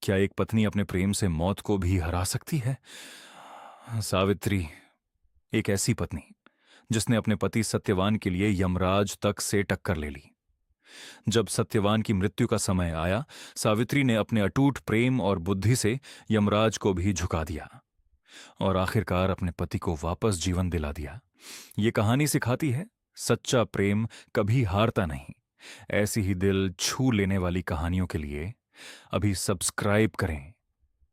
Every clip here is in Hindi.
क्या एक पत्नी अपने प्रेम से मौत को भी हरा सकती है? सावित्री एक ऐसी पत्नी जिसने अपने पति सत्यवान के लिए यमराज तक से टक्कर ले ली। जब सत्यवान की मृत्यु का समय आया, सावित्री ने अपने अटूट प्रेम और बुद्धि से यमराज को भी झुका दिया और आखिरकार अपने पति को वापस जीवन दिला दिया। ये कहानी सिखाती है, सच्चा प्रेम कभी हारता नहीं। ऐसी ही दिल छू लेने वाली कहानियों के लिए अभी सब्सक्राइब करें।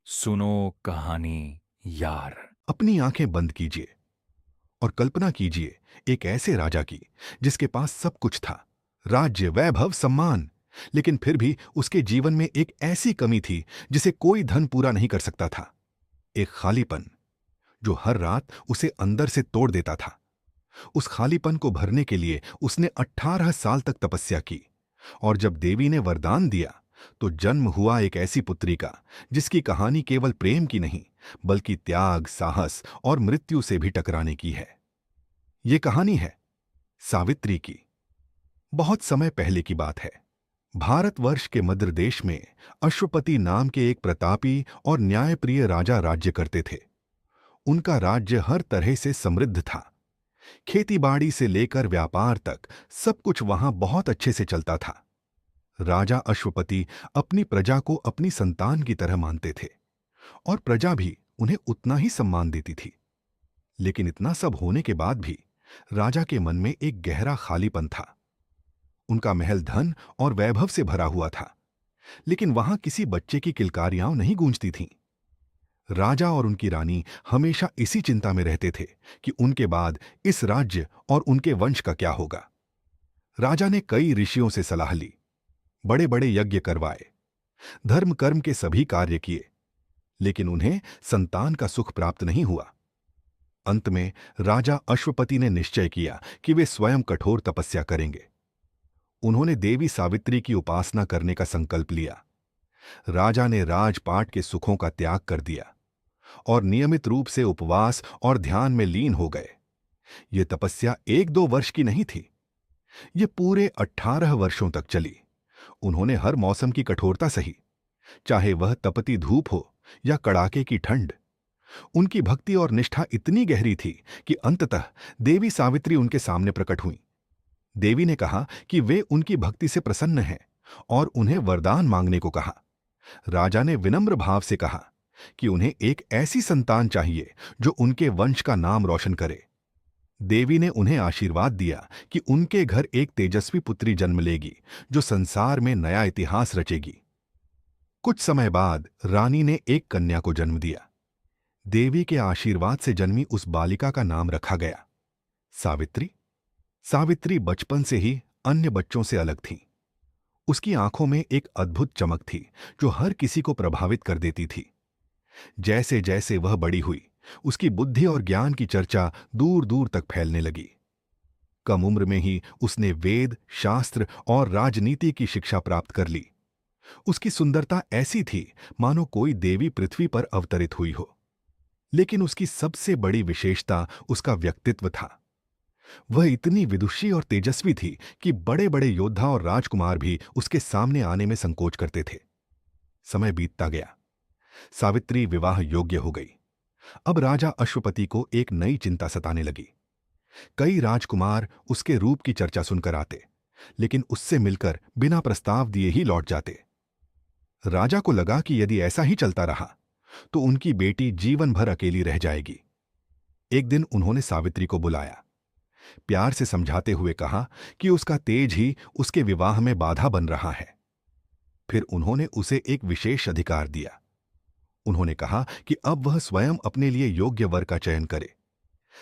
सुनो कहानी यार। अपनी आंखें बंद कीजिए और कल्पना कीजिए एक ऐसे राजा की जिसके पास सब कुछ था, राज्य, वैभव, सम्मान। लेकिन फिर भी उसके जीवन में एक ऐसी कमी थी जिसे कोई धन पूरा नहीं कर सकता था। एक खालीपन जो हर रात उसे अंदर से तोड़ देता था। उस खालीपन को भरने के लिए उसने 18 साल तक तपस्या की और जब देवी ने वरदान दिया तो जन्म हुआ एक ऐसी पुत्री का जिसकी कहानी केवल प्रेम की नहीं बल्कि त्याग, साहस और मृत्यु से भी टकराने की है। ये कहानी है सावित्री की। बहुत समय पहले की बात है। भारतवर्ष के मध्य देश में अश्वपति नाम के एक प्रतापी और न्यायप्रिय राजा राज्य करते थे। उनका राज्य हर तरह से समृद्ध था। खेतीबाड़ी से लेकर व्यापार तक सब कुछ वहां बहुत अच्छे से चलता था। राजा अश्वपति अपनी प्रजा को अपनी संतान की तरह मानते थे और प्रजा भी उन्हें उतना ही सम्मान देती थी। लेकिन इतना सब होने के बाद भी राजा के मन में एक गहरा खालीपन था। उनका महल धन और वैभव से भरा हुआ था, लेकिन वहां किसी बच्चे की किलकारियां नहीं गूंजती थीं। राजा और उनकी रानी हमेशा इसी चिंता में रहते थे कि उनके बाद इस राज्य और उनके वंश का क्या होगा। राजा ने कई ऋषियों से सलाह ली, बड़े बड़े यज्ञ करवाए, धर्म कर्म के सभी कार्य किए, लेकिन उन्हें संतान का सुख प्राप्त नहीं हुआ। अंत में राजा अश्वपति ने निश्चय किया कि वे स्वयं कठोर तपस्या करेंगे। उन्होंने देवी सावित्री की उपासना करने का संकल्प लिया। राजा ने राजपाट के सुखों का त्याग कर दिया और नियमित रूप से उपवास और ध्यान में लीन हो गए। ये तपस्या 1-2 वर्ष की नहीं थी, ये पूरे 18 वर्षों तक चली। उन्होंने हर मौसम की कठोरता सही, चाहे वह तपती धूप हो या कड़ाके की ठंड। उनकी भक्ति और निष्ठा इतनी गहरी थी कि अंततः देवी सावित्री उनके सामने प्रकट हुईं। देवी ने कहा कि वे उनकी भक्ति से प्रसन्न हैं और उन्हें वरदान मांगने को कहा। राजा ने विनम्र भाव से कहा कि उन्हें एक ऐसी संतान चाहिए जो उनके वंश का नाम रोशन करे। देवी ने उन्हें आशीर्वाद दिया कि उनके घर एक तेजस्वी पुत्री जन्म लेगी जो संसार में नया इतिहास रचेगी। कुछ समय बाद रानी ने एक कन्या को जन्म दिया। देवी के आशीर्वाद से जन्मी उस बालिका का नाम रखा गया सावित्री। सावित्री बचपन से ही अन्य बच्चों से अलग थी। उसकी आंखों में एक अद्भुत चमक थी जो हर किसी को प्रभावित कर देती थी। जैसे जैसे वह बड़ी हुई, उसकी बुद्धि और ज्ञान की चर्चा दूर दूर तक फैलने लगी। कम उम्र में ही उसने वेद, शास्त्र और राजनीति की शिक्षा प्राप्त कर ली। उसकी सुंदरता ऐसी थी मानो कोई देवी पृथ्वी पर अवतरित हुई हो। लेकिन उसकी सबसे बड़ी विशेषता उसका व्यक्तित्व था। वह इतनी विदुषी और तेजस्वी थी कि बड़े बड़े योद्धा और राजकुमार भी उसके सामने आने में संकोच करते थे। समय बीतता गया। सावित्री विवाह योग्य हो गई। अब राजा अश्वपति को एक नई चिंता सताने लगी। कई राजकुमार उसके रूप की चर्चा सुनकर आते, लेकिन उससे मिलकर बिना प्रस्ताव दिए ही लौट जाते। राजा को लगा कि यदि ऐसा ही चलता रहा तो उनकी बेटी जीवन भर अकेली रह जाएगी। एक दिन उन्होंने सावित्री को बुलाया, प्यार से समझाते हुए कहा कि उसका तेज ही उसके विवाह में बाधा बन रहा है। फिर उन्होंने उसे एक विशेष अधिकार दिया। उन्होंने कहा कि अब वह स्वयं अपने लिए योग्य वर का चयन करे।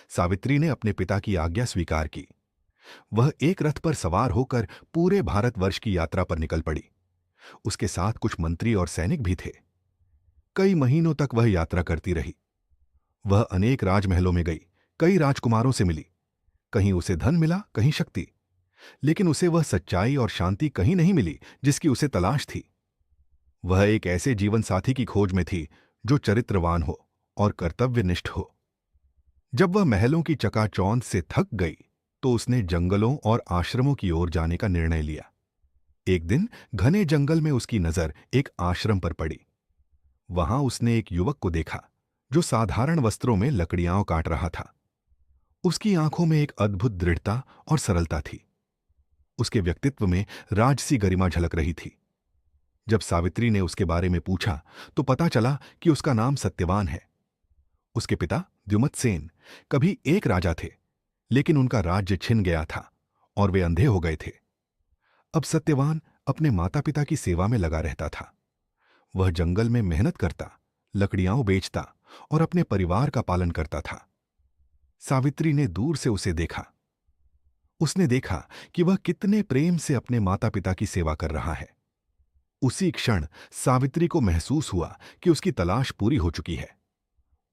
सावित्री ने अपने पिता की आज्ञा स्वीकार की। वह एक रथ पर सवार होकर पूरे भारतवर्ष की यात्रा पर निकल पड़ी। उसके साथ कुछ मंत्री और सैनिक भी थे। कई महीनों तक वह यात्रा करती रही। वह अनेक राजमहलों में गई, कई राजकुमारों से मिली। कहीं उसे धन मिला, कहीं शक्ति, लेकिन उसे वह सच्चाई और शांति कहीं नहीं मिली जिसकी उसे तलाश थी। वह एक ऐसे जीवन साथी की खोज में थी जो चरित्रवान हो और कर्तव्यनिष्ठ हो। जब वह महलों की चकाचौंध से थक गई तो उसने जंगलों और आश्रमों की ओर जाने का निर्णय लिया। एक दिन घने जंगल में उसकी नजर एक आश्रम पर पड़ी। वहां उसने एक युवक को देखा जो साधारण वस्त्रों में लकड़ियां काट रहा था। उसकी आंखों में एक अद्भुत दृढ़ता और सरलता थी। उसके व्यक्तित्व में राजसी गरिमा झलक रही थी। जब सावित्री ने उसके बारे में पूछा तो पता चला कि उसका नाम सत्यवान है। उसके पिता द्युमत सेन कभी एक राजा थे, लेकिन उनका राज्य छिन गया था और वे अंधे हो गए थे। अब सत्यवान अपने माता पिता की सेवा में लगा रहता था। वह जंगल में मेहनत करता, लकड़ियां बेचता और अपने परिवार का पालन करता था। सावित्री ने दूर से उसे देखा। उसने देखा कि वह कितने प्रेम से अपने माता पिता की सेवा कर रहा है। उसी क्षण सावित्री को महसूस हुआ कि उसकी तलाश पूरी हो चुकी है।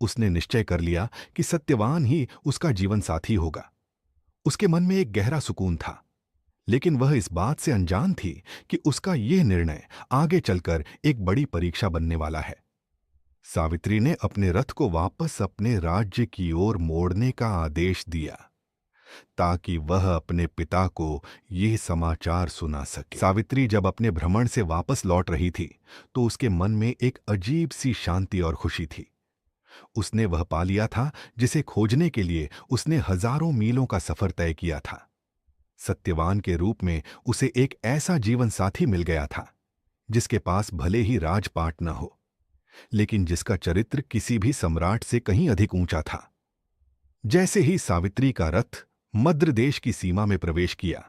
उसने निश्चय कर लिया कि सत्यवान ही उसका जीवन साथी होगा। उसके मन में एक गहरा सुकून था, लेकिन वह इस बात से अनजान थी कि उसका यह निर्णय आगे चलकर एक बड़ी परीक्षा बनने वाला है। सावित्री ने अपने रथ को वापस अपने राज्य की ओर मोड़ने का आदेश दिया ताकि वह अपने पिता को यह समाचार सुना सके। सावित्री जब अपने भ्रमण से वापस लौट रही थी तो उसके मन में एक अजीब सी शांति और खुशी थी। उसने वह पा लिया था जिसे खोजने के लिए उसने हजारों मीलों का सफर तय किया था। सत्यवान के रूप में उसे एक ऐसा जीवन साथी मिल गया था जिसके पास भले ही राजपाट न हो, लेकिन जिसका चरित्र किसी भी सम्राट से कहीं अधिक ऊंचा था। जैसे ही सावित्री का रथ मद्र देश की सीमा में प्रवेश किया,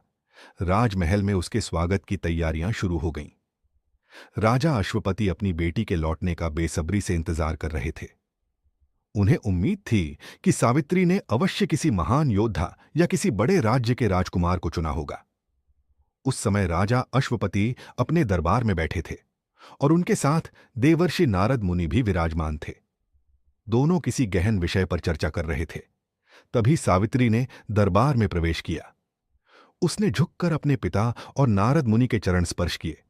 राजमहल में उसके स्वागत की तैयारियां शुरू हो गईं। राजा अश्वपति अपनी बेटी के लौटने का बेसब्री से इंतजार कर रहे थे। उन्हें उम्मीद थी कि सावित्री ने अवश्य किसी महान योद्धा या किसी बड़े राज्य के राजकुमार को चुना होगा। उस समय राजा अश्वपति अपने दरबार में बैठे थे और उनके साथ देवर्षि नारद मुनि भी विराजमान थे। दोनों किसी गहन विषय पर चर्चा कर रहे थे। तभी सावित्री ने दरबार में प्रवेश किया। उसने झुककर अपने पिता और नारद मुनि के चरण स्पर्श किए।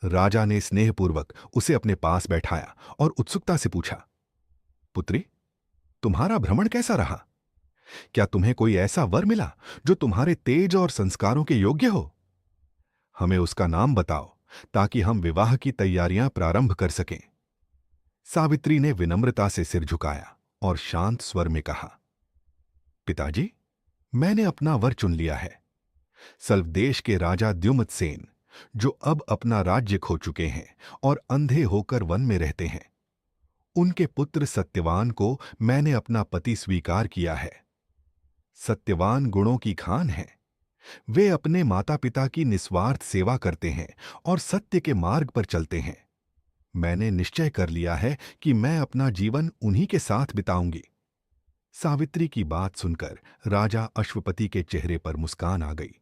राजा ने स्नेहपूर्वक उसे अपने पास बैठाया और उत्सुकता से पूछा, पुत्री, तुम्हारा भ्रमण कैसा रहा? क्या तुम्हें कोई ऐसा वर मिला जो तुम्हारे तेज और संस्कारों के योग्य हो? हमें उसका नाम बताओ ताकि हम विवाह की तैयारियां प्रारंभ कर सकें। सावित्री ने विनम्रता से सिर झुकाया और शांत स्वर में कहा, पिताजी, मैंने अपना वर चुन लिया है। सल्वदेश के राजा द्युमत सेन, जो अब अपना राज्य खो चुके हैं और अंधे होकर वन में रहते हैं, उनके पुत्र सत्यवान को मैंने अपना पति स्वीकार किया है। सत्यवान गुणों की खान है। वे अपने माता पिता की निस्वार्थ सेवा करते हैं और सत्य के मार्ग पर चलते हैं। मैंने निश्चय कर लिया है कि मैं अपना जीवन उन्हीं के साथ बिताऊंगी। सावित्री की बात सुनकर राजा अश्वपति के चेहरे पर मुस्कान आ गई।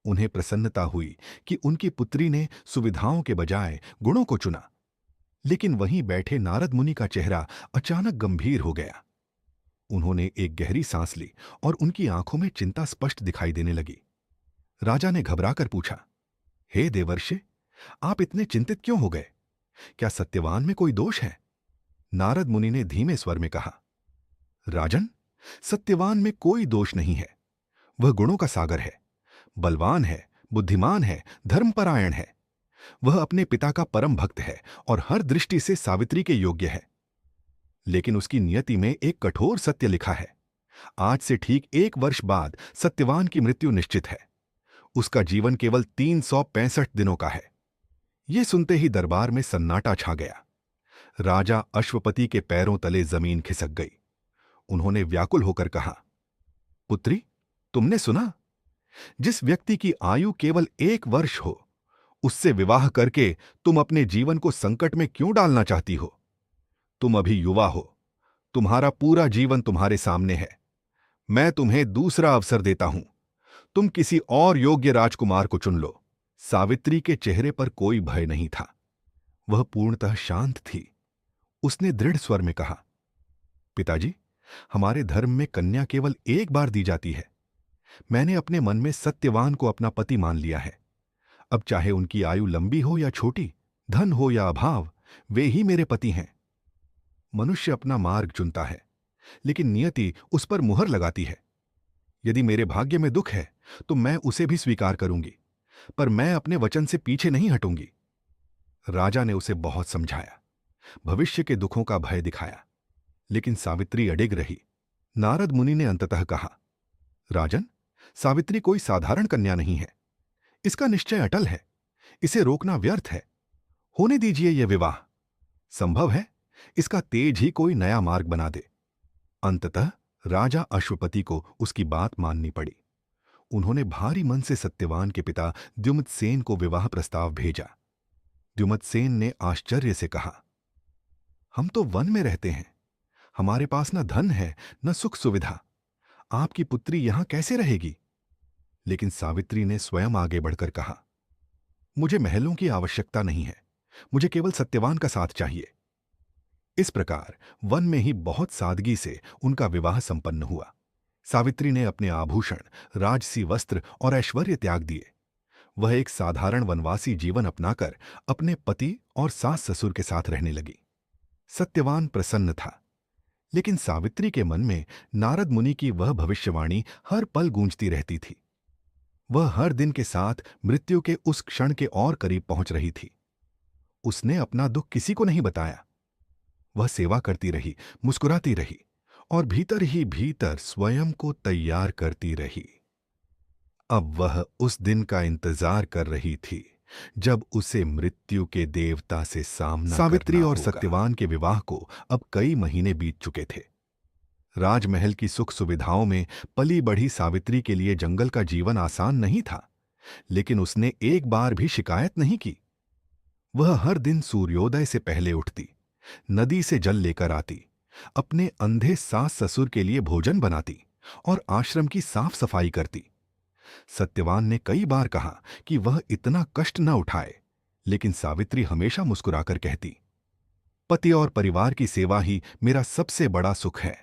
उन्हें प्रसन्नता हुई कि उनकी पुत्री ने सुविधाओं के बजाय गुणों को चुना। लेकिन वहीं बैठे नारद मुनि का चेहरा अचानक गंभीर हो गया। उन्होंने एक गहरी सांस ली और उनकी आंखों में चिंता स्पष्ट दिखाई देने लगी। राजा ने घबराकर पूछा, हे देवर्षि, आप इतने चिंतित क्यों हो गए? क्या सत्यवान में कोई दोष है? नारद मुनि ने धीमे स्वर में कहा, राजन, सत्यवान में कोई दोष नहीं है। वह गुणों का सागर है, बलवान है, बुद्धिमान है, धर्मपरायण है। वह अपने पिता का परम भक्त है और हर दृष्टि से सावित्री के योग्य है। लेकिन उसकी नियति में एक कठोर सत्य लिखा है। आज से ठीक 1 वर्ष बाद सत्यवान की मृत्यु निश्चित है। उसका जीवन केवल 365 दिनों का है। यह सुनते ही दरबार में सन्नाटा छा गया। राजा अश्वपति के पैरों तले जमीन खिसक गई। उन्होंने व्याकुल होकर कहा, पुत्री, तुमने सुना? जिस व्यक्ति की आयु केवल 1 वर्ष हो, उससे विवाह करके तुम अपने जीवन को संकट में क्यों डालना चाहती हो? तुम अभी युवा हो, तुम्हारा पूरा जीवन तुम्हारे सामने है। मैं तुम्हें दूसरा अवसर देता हूं। तुम किसी और योग्य राजकुमार को चुन लो। सावित्री के चेहरे पर कोई भय नहीं था। वह पूर्णतः शांत थी। उसने दृढ़ स्वर में कहा, पिताजी, हमारे धर्म में कन्या केवल 1 बार दी जाती है। मैंने अपने मन में सत्यवान को अपना पति मान लिया है। अब चाहे उनकी आयु लंबी हो या छोटी, धन हो या अभाव, वे ही मेरे पति हैं। मनुष्य अपना मार्ग चुनता है, लेकिन नियति उस पर मुहर लगाती है। यदि मेरे भाग्य में दुख है तो मैं उसे भी स्वीकार करूंगी, पर मैं अपने वचन से पीछे नहीं हटूंगी। राजा ने उसे बहुत समझाया, भविष्य के दुखों का भय दिखाया, लेकिन सावित्री अडिग रही। नारद मुनि ने अंततः कहा, राजन, सावित्री कोई साधारण कन्या नहीं है। इसका निश्चय अटल है, इसे रोकना व्यर्थ है। होने दीजिए यह विवाह। संभव है इसका तेज ही कोई नया मार्ग बना दे। अंततः राजा अश्वपति को उसकी बात माननी पड़ी। उन्होंने भारी मन से सत्यवान के पिता द्युमत्सेन को विवाह प्रस्ताव भेजा। द्युमत्सेन ने आश्चर्य से कहा, हम तो वन में रहते हैं, हमारे पास न धन है न सुख सुविधा, आपकी पुत्री यहां कैसे रहेगी? लेकिन सावित्री ने स्वयं आगे बढ़कर कहा, मुझे महलों की आवश्यकता नहीं है, मुझे केवल सत्यवान का साथ चाहिए। इस प्रकार वन में ही बहुत सादगी से उनका विवाह संपन्न हुआ। सावित्री ने अपने आभूषण, राजसी वस्त्र और ऐश्वर्य त्याग दिए। वह एक साधारण वनवासी जीवन अपनाकर अपने पति और सास ससुर के साथ रहने लगी। सत्यवान प्रसन्न था, लेकिन सावित्री के मन में नारद मुनि की वह भविष्यवाणी हर पल गूंजती रहती थी। वह हर दिन के साथ मृत्यु के उस क्षण के और करीब पहुंच रही थी। उसने अपना दुख किसी को नहीं बताया। वह सेवा करती रही, मुस्कुराती रही और भीतर ही भीतर स्वयं को तैयार करती रही। अब वह उस दिन का इंतजार कर रही थी जब उसे मृत्यु के देवता से सामना सावित्री और सत्यवान के विवाह को अब कई महीने बीत चुके थे। राजमहल की सुख सुविधाओं में पली बढ़ी सावित्री के लिए जंगल का जीवन आसान नहीं था, लेकिन उसने एक बार भी शिकायत नहीं की। वह हर दिन सूर्योदय से पहले उठती, नदी से जल लेकर आती, अपने अंधे सास ससुर के लिए भोजन बनाती और आश्रम की साफ सफाई करती। सत्यवान ने कई बार कहा कि वह इतना कष्ट न उठाए, लेकिन सावित्री हमेशा मुस्कुराकर कहती, पति और परिवार की सेवा ही मेरा सबसे बड़ा सुख है।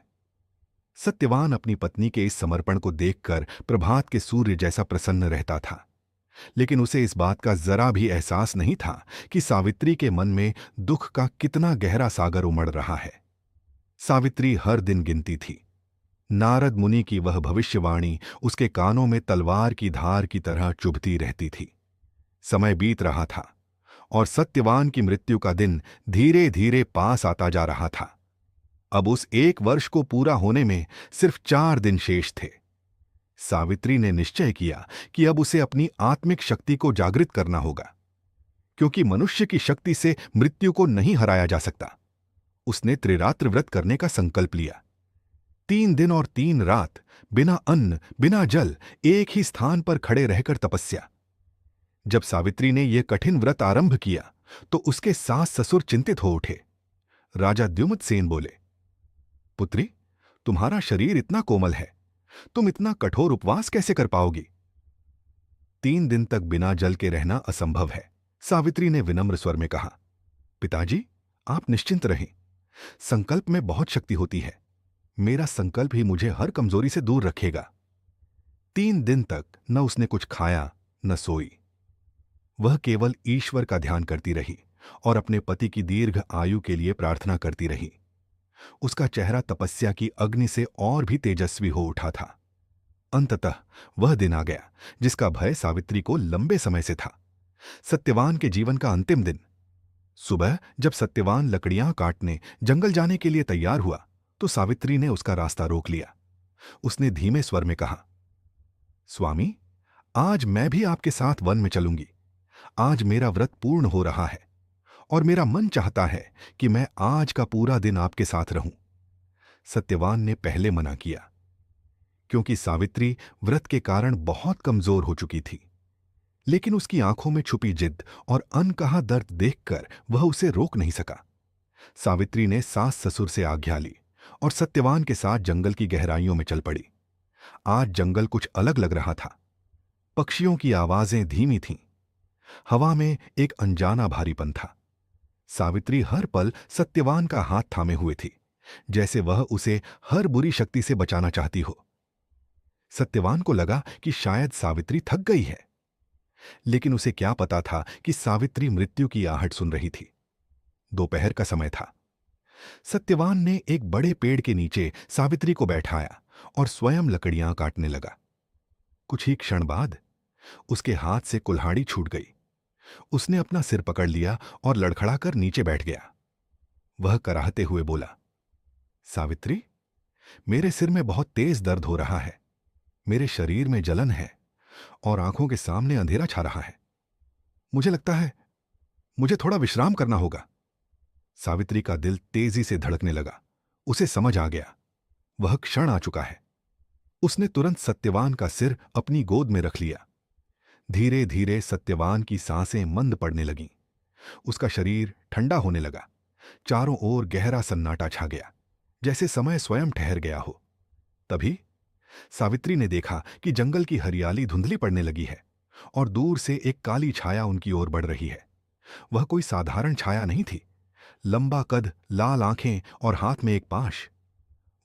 सत्यवान अपनी पत्नी के इस समर्पण को देखकर प्रभात के सूर्य जैसा प्रसन्न रहता था, लेकिन उसे इस बात का जरा भी एहसास नहीं था कि सावित्री के मन में दुख का कितना गहरा सागर उमड़ रहा है। सावित्री हर दिन गिनती थी। नारद मुनि की वह भविष्यवाणी उसके कानों में तलवार की धार की तरह चुभती रहती थी। समय बीत रहा था और सत्यवान की मृत्यु का दिन धीरे धीरे पास आता जा रहा था। अब उस 1 वर्ष को पूरा होने में सिर्फ 4 दिन शेष थे। सावित्री ने निश्चय किया कि अब उसे अपनी आत्मिक शक्ति को जागृत करना होगा, क्योंकि मनुष्य की शक्ति से मृत्यु को नहीं हराया जा सकता। उसने त्रिरात्र व्रत करने का संकल्प लिया। 3 दिन और 3 रात बिना अन्न बिना जल एक ही स्थान पर खड़े रहकर तपस्या। जब सावित्री ने यह कठिन व्रत आरंभ किया तो उसके सास ससुर चिंतित हो उठे। राजा द्युमत्सेन बोले, पुत्री, तुम्हारा शरीर इतना कोमल है, तुम इतना कठोर उपवास कैसे कर पाओगी? 3 दिन तक बिना जल के रहना असंभव है। सावित्री ने विनम्र स्वर में कहा, पिताजी, आप निश्चिंत रहें, संकल्प में बहुत शक्ति होती है। मेरा संकल्प ही मुझे हर कमजोरी से दूर रखेगा। 3 दिन तक न उसने कुछ खाया न सोई। वह केवल ईश्वर का ध्यान करती रही और अपने पति की दीर्घ आयु के लिए प्रार्थना करती रही। उसका चेहरा तपस्या की अग्नि से और भी तेजस्वी हो उठा था। अंततः वह दिन आ गया जिसका भय सावित्री को लंबे समय से था। सत्यवान के जीवन का अंतिम दिन। सुबह जब सत्यवान लकड़ियां काटने जंगल जाने के लिए तैयार हुआ तो सावित्री ने उसका रास्ता रोक लिया। उसने धीमे स्वर में कहा, स्वामी, आज मैं भी आपके साथ वन में चलूंगी। आज मेरा व्रत पूर्ण हो रहा है और मेरा मन चाहता है कि मैं आज का पूरा दिन आपके साथ रहूं। सत्यवान ने पहले मना किया, क्योंकि सावित्री व्रत के कारण बहुत कमजोर हो चुकी थी, लेकिन उसकी आंखों में छुपी जिद और अनकहा दर्द देखकर वह उसे रोक नहीं सका। सावित्री ने सास ससुर से आज्ञा ली और सत्यवान के साथ जंगल की गहराइयों में चल पड़ी। आज जंगल कुछ अलग लग रहा था। पक्षियों की आवाजें धीमी थीं। हवा में एक अनजाना भारीपन था। सावित्री हर पल सत्यवान का हाथ थामे हुए थी, जैसे वह उसे हर बुरी शक्ति से बचाना चाहती हो। सत्यवान को लगा कि शायद सावित्री थक गई है, लेकिन उसे क्या पता था कि सावित्री मृत्यु की आहट सुन रही थी। दोपहर का समय था। सत्यवान ने एक बड़े पेड़ के नीचे सावित्री को बैठाया और स्वयं लकड़ियां काटने लगा। कुछ ही क्षण बाद उसके हाथ से कुल्हाड़ी छूट गई। उसने अपना सिर पकड़ लिया और लड़खड़ाकर नीचे बैठ गया। वह कराहते हुए बोला, सावित्री, मेरे सिर में बहुत तेज दर्द हो रहा है, मेरे शरीर में जलन है और आंखों के सामने अंधेरा छा रहा है। मुझे लगता है मुझे थोड़ा विश्राम करना होगा। सावित्री का दिल तेजी से धड़कने लगा। उसे समझ आ गया, वह क्षण आ चुका है। उसने तुरंत सत्यवान का सिर अपनी गोद में रख लिया। धीरे धीरे सत्यवान की सांसें मंद पड़ने लगीं। उसका शरीर ठंडा होने लगा। चारों ओर गहरा सन्नाटा छा गया, जैसे समय स्वयं ठहर गया हो। तभी सावित्री ने देखा कि जंगल की हरियाली धुंधली पड़ने लगी है और दूर से एक काली छाया उनकी ओर बढ़ रही है। वह कोई साधारण छाया नहीं थी। लंबा कद, लाल आंखें और हाथ में एक पाश।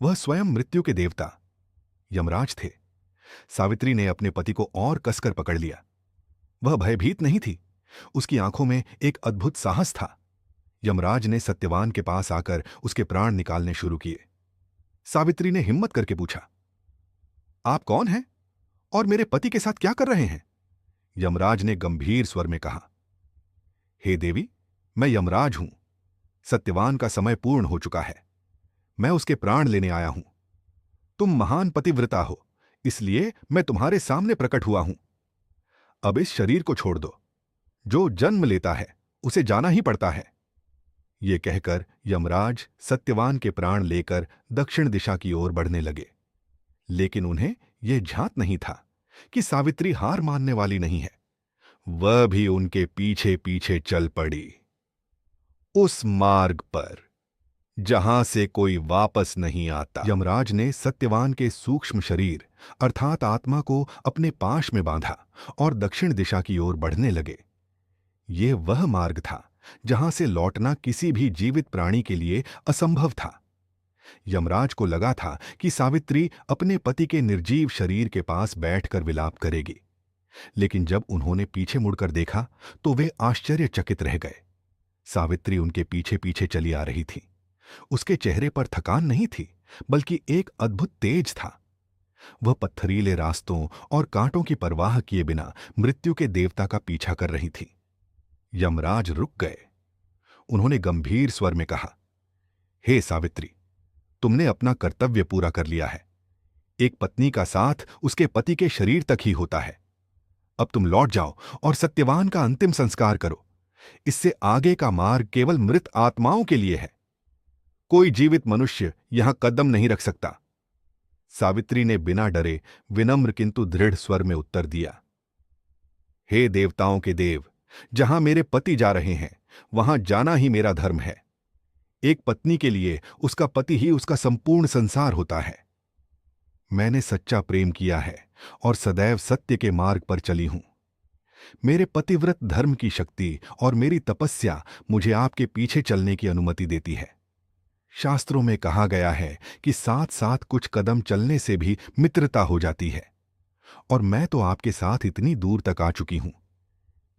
वह स्वयं मृत्यु के देवता यमराज थे। सावित्री ने अपने पति को और कसकर पकड़ लिया। वह भयभीत नहीं थी, उसकी आंखों में एक अद्भुत साहस था। यमराज ने सत्यवान के पास आकर उसके प्राण निकालने शुरू किए। सावित्री ने हिम्मत करके पूछा, आप कौन हैं और मेरे पति के साथ क्या कर रहे हैं? यमराज ने गंभीर स्वर में कहा, हे देवी, मैं यमराज हूं। सत्यवान का समय पूर्ण हो चुका है। मैं उसके प्राण लेने आया हूं। तुम महान पतिव्रता हो, इसलिए मैं तुम्हारे सामने प्रकट हुआ हूं। अब इस शरीर को छोड़ दो। जो जन्म लेता है उसे जाना ही पड़ता है। ये कहकर यमराज सत्यवान के प्राण लेकर दक्षिण दिशा की ओर बढ़ने लगे। लेकिन उन्हें यह झांत नहीं था कि सावित्री हार मानने वाली नहीं है। वह भी उनके पीछे पीछे चल पड़ी, उस मार्ग पर जहां से कोई वापस नहीं आता। यमराज ने सत्यवान के सूक्ष्म शरीर अर्थात आत्मा को अपने पाश में बांधा और दक्षिण दिशा की ओर बढ़ने लगे। यह वह मार्ग था जहां से लौटना किसी भी जीवित प्राणी के लिए असंभव था। यमराज को लगा था कि सावित्री अपने पति के निर्जीव शरीर के पास बैठकर विलाप करेगी, लेकिन जब उन्होंने पीछे मुड़कर देखा तो वे आश्चर्यचकित रह गए। सावित्री उनके पीछे पीछे चली आ रही थी। उसके चेहरे पर थकान नहीं थी, बल्कि एक अद्भुत तेज था। वह पत्थरीले रास्तों और कांटों की परवाह किए बिना मृत्यु के देवता का पीछा कर रही थी। यमराज रुक गए। उन्होंने गंभीर स्वर में कहा, हे सावित्री, तुमने अपना कर्तव्य पूरा कर लिया है। एक पत्नी का साथ उसके पति के शरीर तक ही होता है। अब तुम लौट जाओ और सत्यवान का अंतिम संस्कार करो। इससे आगे का मार्ग केवल मृत आत्माओं के लिए है। कोई जीवित मनुष्य यहां कदम नहीं रख सकता। सावित्री ने बिना डरे विनम्र किंतु दृढ़ स्वर में उत्तर दिया, हे देवताओं के देव, जहां मेरे पति जा रहे हैं वहां जाना ही मेरा धर्म है। एक पत्नी के लिए उसका पति ही उसका संपूर्ण संसार होता है। मैंने सच्चा प्रेम किया है और सदैव सत्य के मार्ग पर चली हूं। मेरे पतिव्रत धर्म की शक्ति और मेरी तपस्या मुझे आपके पीछे चलने की अनुमति देती है। शास्त्रों में कहा गया है कि साथ साथ कुछ कदम चलने से भी मित्रता हो जाती है, और मैं तो आपके साथ इतनी दूर तक आ चुकी हूं।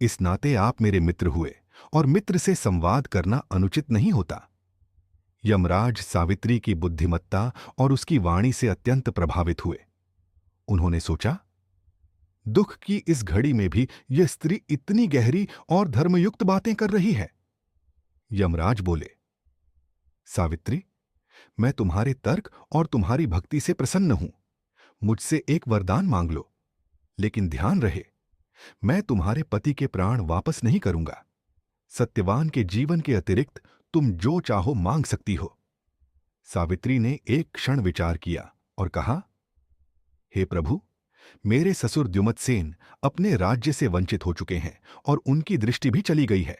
इस नाते आप मेरे मित्र हुए, और मित्र से संवाद करना अनुचित नहीं होता। यमराज सावित्री की बुद्धिमत्ता और उसकी वाणी से अत्यंत प्रभावित हुए। उन्होंने सोचा, दुख की इस घड़ी में भी यह स्त्री इतनी गहरी और धर्मयुक्त बातें कर रही है। यमराज बोले, सावित्री, मैं तुम्हारे तर्क और तुम्हारी भक्ति से प्रसन्न हूं। मुझसे एक वरदान मांग लो, लेकिन ध्यान रहे, मैं तुम्हारे पति के प्राण वापस नहीं करूंगा। सत्यवान के जीवन के अतिरिक्त तुम जो चाहो मांग सकती हो। सावित्री ने एक क्षण विचार किया और कहा, हे प्रभु, मेरे ससुर द्युमत्सेन अपने राज्य से वंचित हो चुके हैं और उनकी दृष्टि भी चली गई है।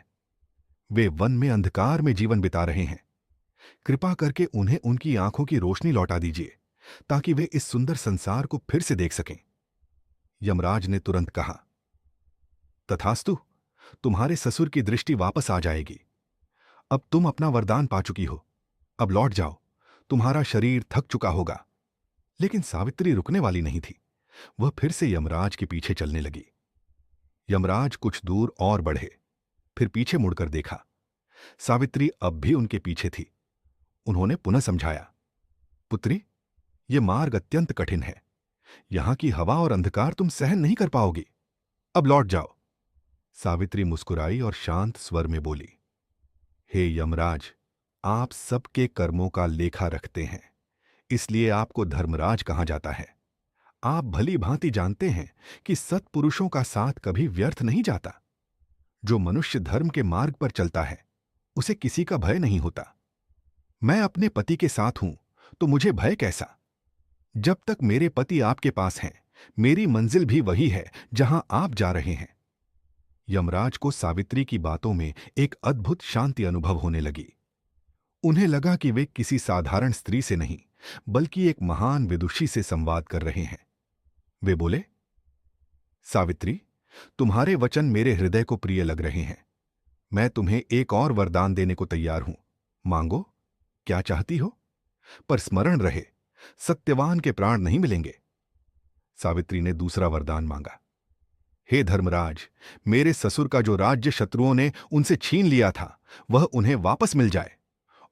वे वन में अंधकार में जीवन बिता रहे हैं। कृपा करके उन्हें उनकी आंखों की रोशनी लौटा दीजिए, ताकि वे इस सुंदर संसार को फिर से देख सकें। यमराज ने तुरंत कहा, तथास्तु, तुम्हारे ससुर की दृष्टि वापस आ जाएगी। अब तुम अपना वरदान पा चुकी हो। अब लौट जाओ, तुम्हारा शरीर थक चुका होगा। लेकिन सावित्री रुकने वाली नहीं थी। वह फिर से यमराज के पीछे चलने लगी। यमराज कुछ दूर और बढ़े, फिर पीछे मुड़कर देखा। सावित्री अब भी उनके पीछे थी। उन्होंने पुनः समझाया, पुत्री, यह मार्ग अत्यंत कठिन है। यहां की हवा और अंधकार तुम सहन नहीं कर पाओगी। अब लौट जाओ। सावित्री मुस्कुराई और शांत स्वर में बोली, हे यमराज, आप सबके कर्मों का लेखा रखते हैं, इसलिए आपको धर्मराज कहा जाता है। आप भली भांति जानते हैं कि सत्पुरुषों का साथ कभी व्यर्थ नहीं जाता। जो मनुष्य धर्म के मार्ग पर चलता है, उसे किसी का भय नहीं होता। मैं अपने पति के साथ हूं, तो मुझे भय कैसा? जब तक मेरे पति आपके पास हैं, मेरी मंजिल भी वही है जहां आप जा रहे हैं। यमराज को सावित्री की बातों में एक अद्भुत शांति अनुभव होने लगी। उन्हें लगा कि वे किसी साधारण स्त्री से नहीं, बल्कि एक महान विदुषी से संवाद कर रहे हैं। वे बोले, सावित्री, तुम्हारे वचन मेरे हृदय को प्रिय लग रहे हैं। मैं तुम्हें एक और वरदान देने को तैयार हूं। मांगो, क्या चाहती हो? पर स्मरण रहे, सत्यवान के प्राण नहीं मिलेंगे। सावित्री ने दूसरा वरदान मांगा। हे धर्मराज, मेरे ससुर का जो राज्य शत्रुओं ने उनसे छीन लिया था, वह उन्हें वापस मिल जाए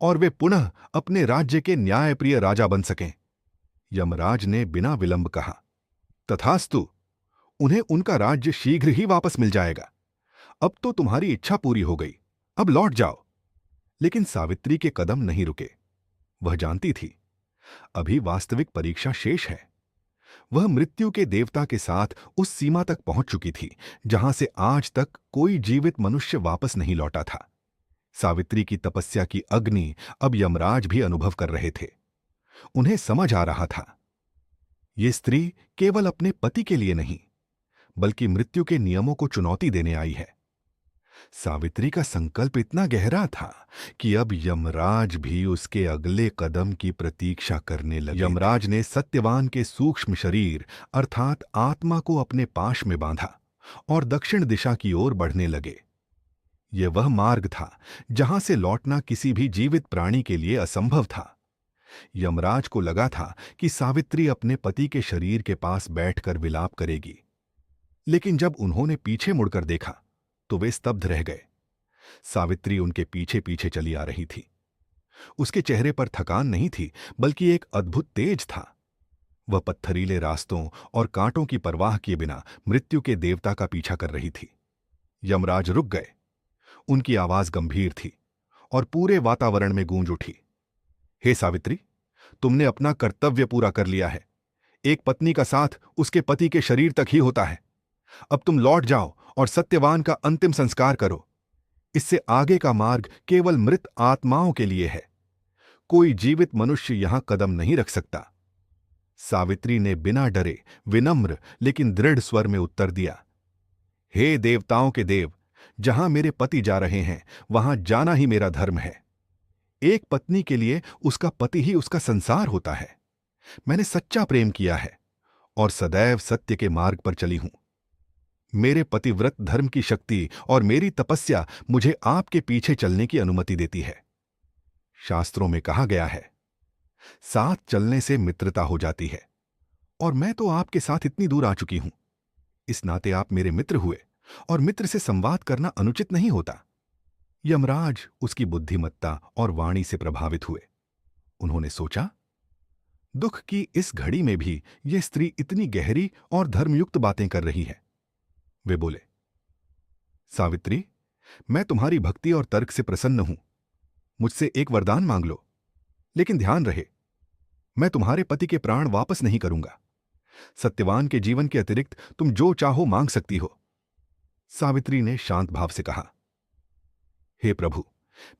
और वे पुनः अपने राज्य के न्यायप्रिय राजा बन सकें। यमराज ने बिना विलंब कहा, तथास्तु, उन्हें उनका राज्य शीघ्र ही वापस मिल जाएगा। अब तो तुम्हारी इच्छा पूरी हो गई, अब लौट जाओ। लेकिन सावित्री के कदम नहीं रुके। वह जानती थी, अभी वास्तविक परीक्षा शेष है। वह मृत्यु के देवता के साथ उस सीमा तक पहुंच चुकी थी जहां से आज तक कोई जीवित मनुष्य वापस नहीं लौटा था। सावित्री की तपस्या की अग्नि अब यमराज भी अनुभव कर रहे थे। उन्हें समझ आ रहा था, ये स्त्री केवल अपने पति के लिए नहीं, बल्कि मृत्यु के नियमों को चुनौती देने आई है। सावित्री का संकल्प इतना गहरा था कि अब यमराज भी उसके अगले कदम की प्रतीक्षा करने लगे। यमराज ने सत्यवान के सूक्ष्म शरीर अर्थात आत्मा को अपने पाश में बांधा और दक्षिण दिशा की ओर बढ़ने लगे। यह वह मार्ग था जहां से लौटना किसी भी जीवित प्राणी के लिए असंभव था। यमराज को लगा था कि सावित्री अपने पति के शरीर के पास बैठकर विलाप करेगी, लेकिन जब उन्होंने पीछे मुड़कर देखा तो वे स्तब्ध रह गए। सावित्री उनके पीछे पीछे चली आ रही थी। उसके चेहरे पर थकान नहीं थी, बल्कि एक अद्भुत तेज था। वह पत्थरीले रास्तों और कांटों की परवाह किए बिना मृत्यु के देवता का पीछा कर रही थी। यमराज रुक गए। उनकी आवाज गंभीर थी और पूरे वातावरण में गूंज उठी। हे सावित्री, तुमने अपना कर्तव्य पूरा कर लिया है। एक पत्नी का साथ उसके पति के शरीर तक ही होता है। अब तुम लौट जाओ और सत्यवान का अंतिम संस्कार करो। इससे आगे का मार्ग केवल मृत आत्माओं के लिए है। कोई जीवित मनुष्य यहां कदम नहीं रख सकता। सावित्री ने बिना डरे, विनम्र लेकिन दृढ़ स्वर में उत्तर दिया, हे देवताओं के देव, जहां मेरे पति जा रहे हैं, वहां जाना ही मेरा धर्म है। एक पत्नी के लिए उसका पति ही उसका संसार होता है। मैंने सच्चा प्रेम किया है और सदैव सत्य के मार्ग पर चली हूं। मेरे पतिव्रत धर्म की शक्ति और मेरी तपस्या मुझे आपके पीछे चलने की अनुमति देती है। शास्त्रों में कहा गया है, साथ चलने से मित्रता हो जाती है, और मैं तो आपके साथ इतनी दूर आ चुकी हूं। इस नाते आप मेरे मित्र हुए, और मित्र से संवाद करना अनुचित नहीं होता। यमराज उसकी बुद्धिमत्ता और वाणी से प्रभावित हुए। उन्होंने सोचा, दुख की इस घड़ी में भी यह स्त्री इतनी गहरी और धर्मयुक्त बातें कर रही है। वे बोले, सावित्री, मैं तुम्हारी भक्ति और तर्क से प्रसन्न हूं। मुझसे एक वरदान मांग लो, लेकिन ध्यान रहे, मैं तुम्हारे पति के प्राण वापस नहीं करूंगा। सत्यवान के जीवन के अतिरिक्त तुम जो चाहो मांग सकती हो। सावित्री ने शांत भाव से कहा, हे प्रभु,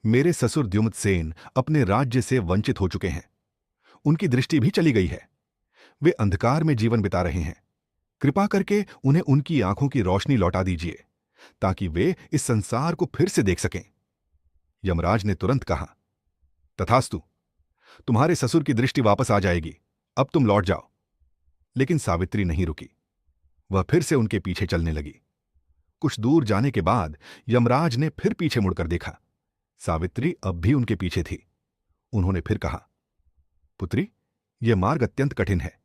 मेरे ससुर द्युमत्सेन अपने राज्य से वंचित हो चुके हैं। उनकी दृष्टि भी चली गई है। वे अंधकार में जीवन बिता रहे हैं। कृपा करके उन्हें उनकी आंखों की रोशनी लौटा दीजिए, ताकि वे इस संसार को फिर से देख सकें। यमराज ने तुरंत कहा, तथास्तु, तुम्हारे ससुर की दृष्टि वापस आ जाएगी। अब तुम लौट जाओ। लेकिन सावित्री नहीं रुकी। वह फिर से उनके पीछे चलने लगी। कुछ दूर जाने के बाद यमराज ने फिर पीछे मुड़कर देखा। सावित्री अब भी उनके पीछे थी। उन्होंने फिर कहा, पुत्री, यह मार्ग अत्यंत कठिन है।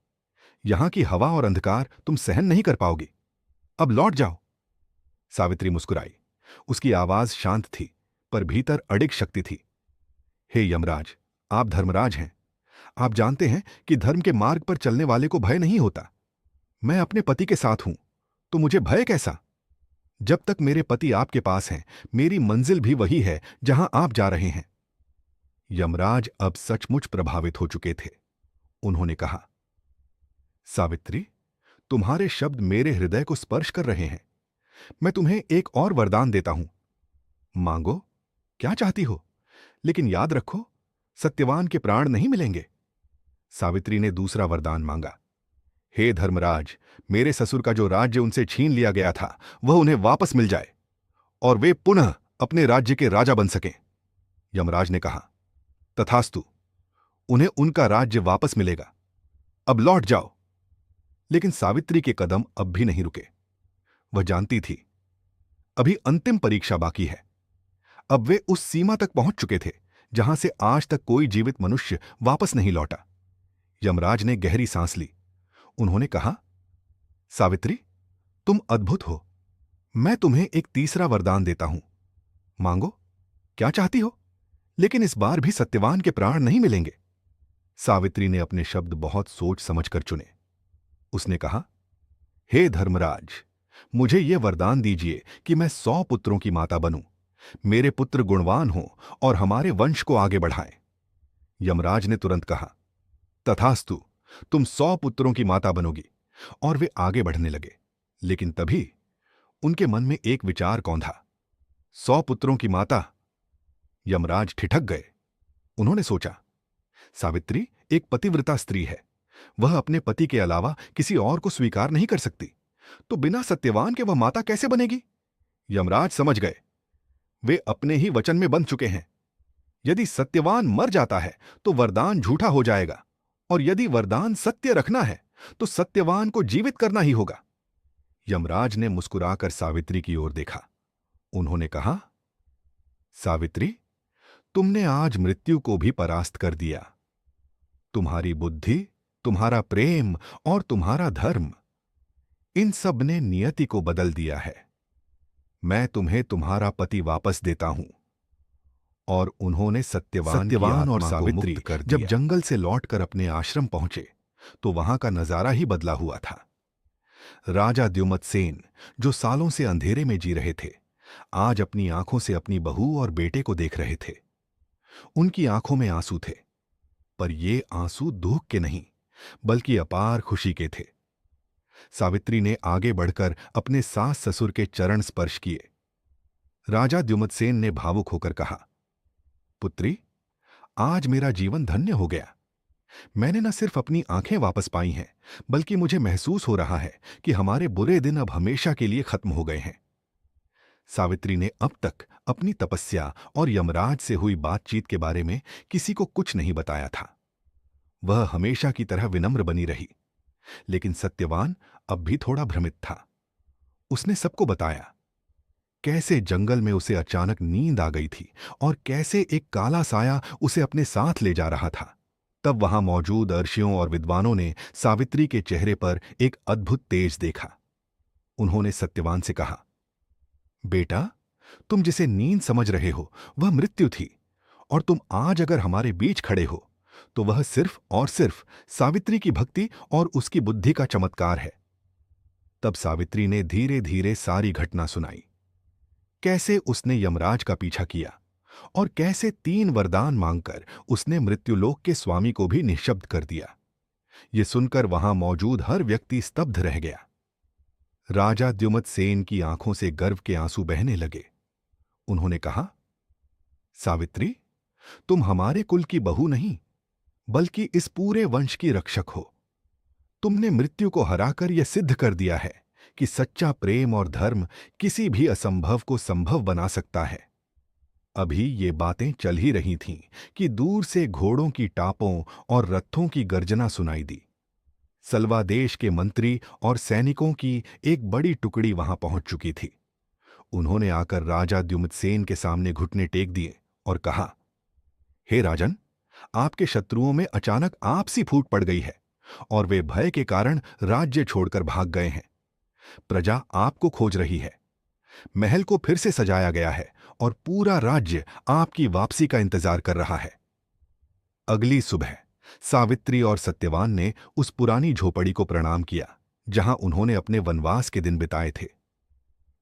यहां की हवा और अंधकार तुम सहन नहीं कर पाओगी। अब लौट जाओ। सावित्री मुस्कुराई। उसकी आवाज शांत थी, पर भीतर अडिग शक्ति थी। हे यमराज, आप धर्मराज हैं। आप जानते हैं कि धर्म के मार्ग पर चलने वाले को भय नहीं होता। मैं अपने पति के साथ हूं, तो मुझे भय कैसा? जब तक मेरे पति आपके पास हैं, मेरी मंजिल भी वही है जहां आप जा रहे हैं। यमराज अब सचमुच प्रभावित हो चुके थे। उन्होंने कहा, सावित्री, तुम्हारे शब्द मेरे हृदय को स्पर्श कर रहे हैं। मैं तुम्हें एक और वरदान देता हूं। मांगो, क्या चाहती हो, लेकिन याद रखो, सत्यवान के प्राण नहीं मिलेंगे। सावित्री ने दूसरा वरदान मांगा, हे धर्मराज, मेरे ससुर का जो राज्य उनसे छीन लिया गया था वह उन्हें वापस मिल जाए और वे पुनः अपने राज्य के राजा बन सकें। यमराज ने कहा, तथास्तु, उन्हें उनका राज्य वापस मिलेगा। अब लौट जाओ। लेकिन सावित्री के कदम अब भी नहीं रुके। वह जानती थी, अभी अंतिम परीक्षा बाकी है। अब वे उस सीमा तक पहुंच चुके थे जहां से आज तक कोई जीवित मनुष्य वापस नहीं लौटा। यमराज ने गहरी सांस ली। उन्होंने कहा, सावित्री, तुम अद्भुत हो। मैं तुम्हें एक तीसरा वरदान देता हूं। मांगो, क्या चाहती हो, लेकिन इस बार भी सत्यवान के प्राण नहीं मिलेंगे। सावित्री ने अपने शब्द बहुत सोच समझकर चुने। उसने कहा, हे धर्मराज, मुझे यह वरदान दीजिए कि मैं 100 पुत्रों की माता बनूं। मेरे पुत्र गुणवान हों और हमारे वंश को आगे बढ़ाएं। यमराज ने तुरंत कहा, तथास्तु, तुम 100 पुत्रों की माता बनोगी। और वे आगे बढ़ने लगे। लेकिन तभी उनके मन में एक विचार कौंधा। 100 पुत्रों की माता? यमराज ठिठक गए। उन्होंने सोचा, सावित्री एक पतिव्रता स्त्री है। वह अपने पति के अलावा किसी और को स्वीकार नहीं कर सकती, तो बिना सत्यवान के वह माता कैसे बनेगी? यमराज समझ गए, वे अपने ही वचन में बंध चुके हैं। यदि सत्यवान मर जाता है तो वरदान झूठा हो जाएगा, और यदि वरदान सत्य रखना है तो सत्यवान को जीवित करना ही होगा। यमराज ने मुस्कुराकर सावित्री की ओर देखा। उन्होंने कहा, सावित्री, तुमने आज मृत्यु को भी परास्त कर दिया। तुम्हारी बुद्धि, तुम्हारा प्रेम और तुम्हारा धर्म, इन सब ने नियति को बदल दिया है। मैं तुम्हें तुम्हारा पति वापस देता हूं। और उन्होंने सत्यवान और सावित्री जब जंगल से लौटकर अपने आश्रम पहुंचे तो वहां का नजारा ही बदला हुआ था। राजा द्युमत्सेन, जो सालों से अंधेरे में जी रहे थे, आज अपनी आंखों से अपनी बहू और बेटे को देख रहे थे। उनकी आंखों में आंसू थे, पर ये आंसू दुख के नहीं बल्कि अपार खुशी के थे। सावित्री ने आगे बढ़कर अपने सास ससुर के चरण स्पर्श किए। राजा द्युमत्सेन ने भावुक होकर कहा, पुत्री, आज मेरा जीवन धन्य हो गया। मैंने न सिर्फ अपनी आंखें वापस पाई हैं, बल्कि मुझे महसूस हो रहा है कि हमारे बुरे दिन अब हमेशा के लिए खत्म हो गए हैं। सावित्री ने अब तक अपनी तपस्या और यमराज से हुई बातचीत के बारे में किसी को कुछ नहीं बताया था। वह हमेशा की तरह विनम्र बनी रही, लेकिन सत्यवान अब भी थोड़ा भ्रमित था। उसने सबको बताया कैसे जंगल में उसे अचानक नींद आ गई थी और कैसे एक काला साया उसे अपने साथ ले जा रहा था। तब वहां मौजूद अर्षियों और विद्वानों ने सावित्री के चेहरे पर एक अद्भुत तेज देखा। उन्होंने सत्यवान से कहा, बेटा, तुम जिसे नींद समझ रहे हो वह मृत्यु थी, और तुम आज अगर हमारे बीच खड़े हो तो वह सिर्फ और सिर्फ सावित्री की भक्ति और उसकी बुद्धि का चमत्कार है। तब सावित्री ने धीरे धीरे सारी घटना सुनाई, कैसे उसने यमराज का पीछा किया और कैसे 3 वरदान मांगकर उसने मृत्युलोक के स्वामी को भी निःशब्द कर दिया। ये सुनकर वहां मौजूद हर व्यक्ति स्तब्ध रह गया। राजा द्युमत्सेन की आंखों से गर्व के आंसू बहने लगे। उन्होंने कहा, सावित्री, तुम हमारे कुल की बहू नहीं बल्कि इस पूरे वंश की रक्षक हो। तुमने मृत्यु को हराकर यह सिद्ध कर दिया है कि सच्चा प्रेम और धर्म किसी भी असंभव को संभव बना सकता है। अभी ये बातें चल ही रही थीं कि दूर से घोड़ों की टापों और रथों की गर्जना सुनाई दी। सलवा देश के मंत्री और सैनिकों की एक बड़ी टुकड़ी वहां पहुंच चुकी थी। उन्होंने आकर राजा द्युमत्सेन के सामने घुटने टेक दिए और कहा, हे राजन, आपके शत्रुओं में अचानक आपसी फूट पड़ गई है और वे भय के कारण राज्य छोड़कर भाग गए हैं। प्रजा आपको खोज रही है। महल को फिर से सजाया गया है और पूरा राज्य आपकी वापसी का इंतजार कर रहा है। अगली सुबह सावित्री और सत्यवान ने उस पुरानी झोपड़ी को प्रणाम किया जहां उन्होंने अपने वनवास के दिन बिताए थे।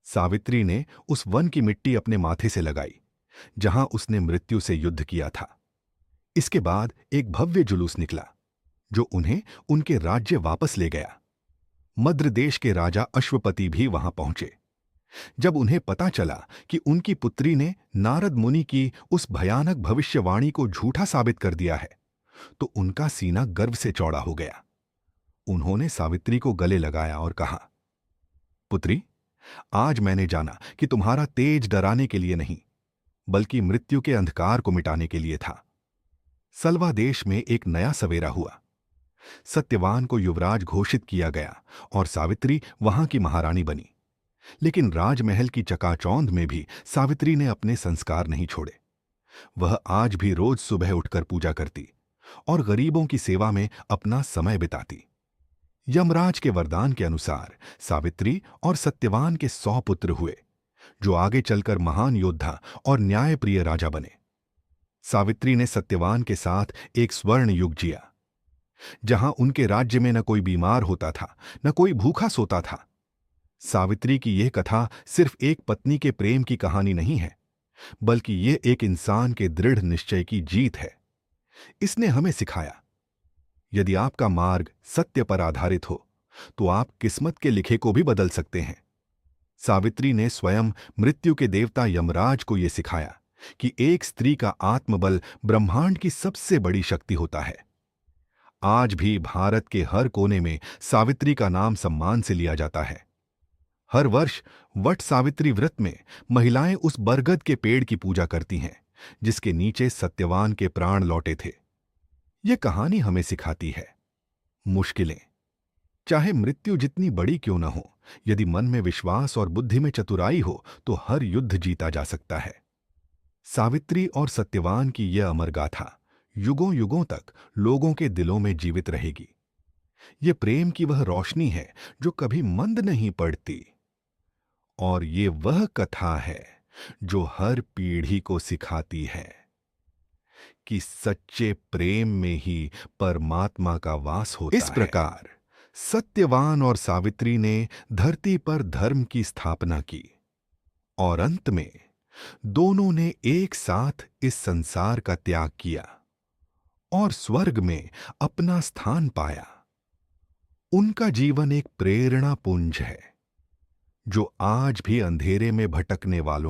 सावित्री ने उस वन की मिट्टी अपने माथे से लगाई जहां उसने मृत्यु से युद्ध किया था। इसके बाद एक भव्य जुलूस निकला जो उन्हें उनके राज्य वापस ले गया। मद्र देश के राजा अश्वपति भी वहां पहुंचे। जब उन्हें पता चला कि उनकी पुत्री ने नारद मुनि की उस भयानक भविष्यवाणी को झूठा साबित कर दिया है, तो उनका सीना गर्व से चौड़ा हो गया। उन्होंने सावित्री को गले लगाया और कहा, पुत्री, आज मैंने जाना कि तुम्हारा तेज डराने के लिए नहीं, बल्कि मृत्यु के अंधकार को मिटाने के लिए था। सलवा देश में एक नया सवेरा हुआ। सत्यवान को युवराज घोषित किया गया और सावित्री वहां की महारानी बनी। लेकिन राजमहल की चकाचौंध में भी सावित्री ने अपने संस्कार नहीं छोड़े। वह आज भी रोज सुबह उठकर पूजा करती और गरीबों की सेवा में अपना समय बिताती। यमराज के वरदान के अनुसार सावित्री और सत्यवान के 100 पुत्र हुए, जो आगे चलकर महान योद्धा और न्यायप्रिय राजा बने। सावित्री ने सत्यवान के साथ एक स्वर्ण युग जिया, जहां उनके राज्य में न कोई बीमार होता था, न कोई भूखा सोता था। सावित्री की यह कथा सिर्फ एक पत्नी के प्रेम की कहानी नहीं है, बल्कि यह एक इंसान के दृढ़ निश्चय की जीत है। इसने हमें सिखाया, यदि आपका मार्ग सत्य पर आधारित हो, तो आप किस्मत के लिखे को भी बदल सकते हैं। सावित्री ने स्वयं मृत्यु के देवता यमराज को यह सिखाया कि एक स्त्री का आत्मबल ब्रह्मांड की सबसे बड़ी शक्ति होता है। आज भी भारत के हर कोने में सावित्री का नाम सम्मान से लिया जाता है। हर वर्ष वट सावित्री व्रत में महिलाएं उस बरगद के पेड़ की पूजा करती हैं, जिसके नीचे सत्यवान के प्राण लौटे थे। यह कहानी हमें सिखाती है, मुश्किलें, चाहे मृत्यु जितनी बड़ी क्यों न हो, यदि मन में विश्वास और बुद्धि में चतुराई हो, तो हर युद्ध जीता जा सकता है। सावित्री और सत्यवान की यह अमर गाथा युगों युगों तक लोगों के दिलों में जीवित रहेगी। ये प्रेम की वह रोशनी है जो कभी मंद नहीं पड़ती, और ये वह कथा है जो हर पीढ़ी को सिखाती है कि सच्चे प्रेम में ही परमात्मा का वास होता है। इस प्रकार सत्यवान और सावित्री ने धरती पर धर्म की स्थापना की, और अंत में दोनों ने एक साथ इस संसार का त्याग किया और स्वर्ग में अपना स्थान पाया। उनका जीवन एक प्रेरणा पुंज है जो आज भी अंधेरे में भटकने वालों